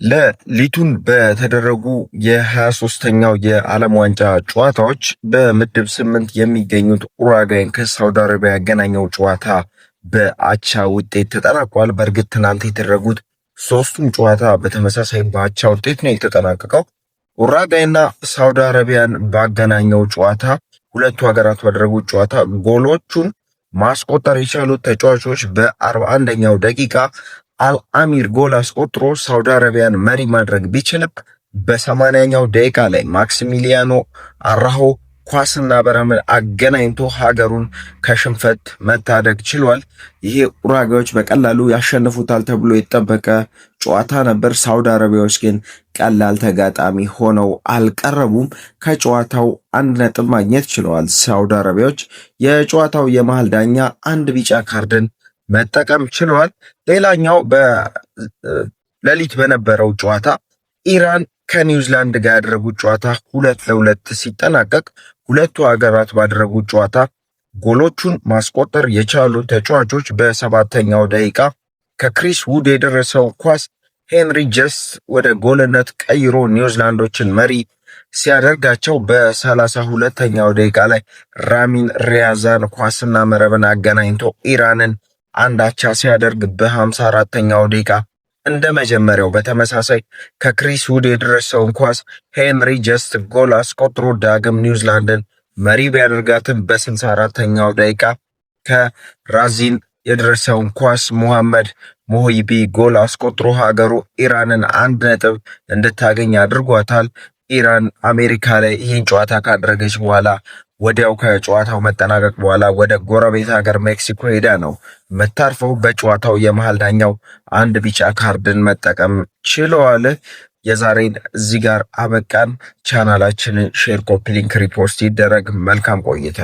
ሌሊቱን በተደረጉ የ23ኛው የዓለም ዋንጫ ጨዋታዎች በምድብ 8 የሚገኙት ኡሩጓይን ከሳውዲ አረቢያ ያገናኘው ጨዋታ በአቻ ውጤት ተጠናቋል። በእርግጥ ትናንት የተደረጉት ሶስቱም ጨዋታ በተመሳሳይ በአቻ ውጤት ነው የተጠናቀቀው። ኡሩጓይና ሳውዲ አረቢያን ባገናኘው ጨዋታ ሁለቱ ሀገራት ባደረጉት ጨዋታ ጎሎቹን ማስቆጠር የቻሉት ተጫዋቾች በ41ኛው ደቂቃ አልአሚር ጎል አስቆጥሮ ሳውዲ አረቢያን መሪ ማድረግ ቢችልም በ80ኛው ደቂቃ ላይ ማክሲሚሊያኖ አራሆ ኳስና በረምን አገናኝቶ ሀገሩን ከሽንፈት መታደግ ችሏል። ይሄ ኡሩጓዮች በቀላሉ ያሸንፉታል ተብሎ የተጠበቀ ጨዋታ ነበር። ሳውዲ አረቢያዎች ግን ቀላል ተጋጣሚ ሆነው አልቀረቡም። ከጨዋታው 1 ነጥብ ማግኘት ችለዋል ሳውዲ አረቢያዎች። የጨዋታው የመሃል ዳኛ አንድ ቢጫ ካርድን መጠቀም ችለዋል። ሌላኛው በሌሊት በነበረው ጨዋታ ኢራን ከኒውዚላንድ ጋር ያደረጉት ጨዋታ 2-2 ሲጠናቀቅ ሁለቱ ሀገራት ባደረጉት ጨዋታ ጎሎቹን ማስቆጠር የቻሉ ተጫዋቾች በ7ኛው ደቂቃ ከክሪስ ውድ የደረሰው ኳስ ሄንሪ ጀስት ወደ ጎልነት ቀይሮ ኒውዚላንዶችን መሪ ሲያደርጋቸው በ32ኛው ደቂቃ ላይ ራሚን ሪያዛን ኳስና መረብን አገናኝቶ ኢራንን አንዳቻ ሲያደርግ በ54ኛው ደቂቃ እንደ መጀመሪያው በተመሳሳይ ከክሪስ ውድ የደረሰውን ኳስ ሄንሪ ጀስት ጎል አስቆጥሮ ዳግም ኒውዚላንድን መሪ ቢያደርጋትም በ64ኛው ደቂቃ ከራዚን የደረሰውን ኳስ ሙሐመድ ሞሂቢ ጎል አስቆጥሮ ሀገሩ ኢራንን 1 ነጥብ እንድታገኝ አድርጓታል። ኢራን አሜሪካ ላይ ይህን ጨዋታ ካደረገች በኋላ ወዲያው ከጨዋታው መጠናቀቅ በኋላ ወደ ጎረቤት ሀገር ሜክሲኮ ሄዳ ነው መታርፈው። በጨዋታው የመሃል ዳኛው አንድ ቢጫ ካርድን መጠቀም ችለዋል። የዛሬን እዚህ ጋር አበቃን። ቻናላችንን ሼር፣ ኮፒ ሊንክ፣ ሪፖስት ይደረግ። መልካም ቆይታ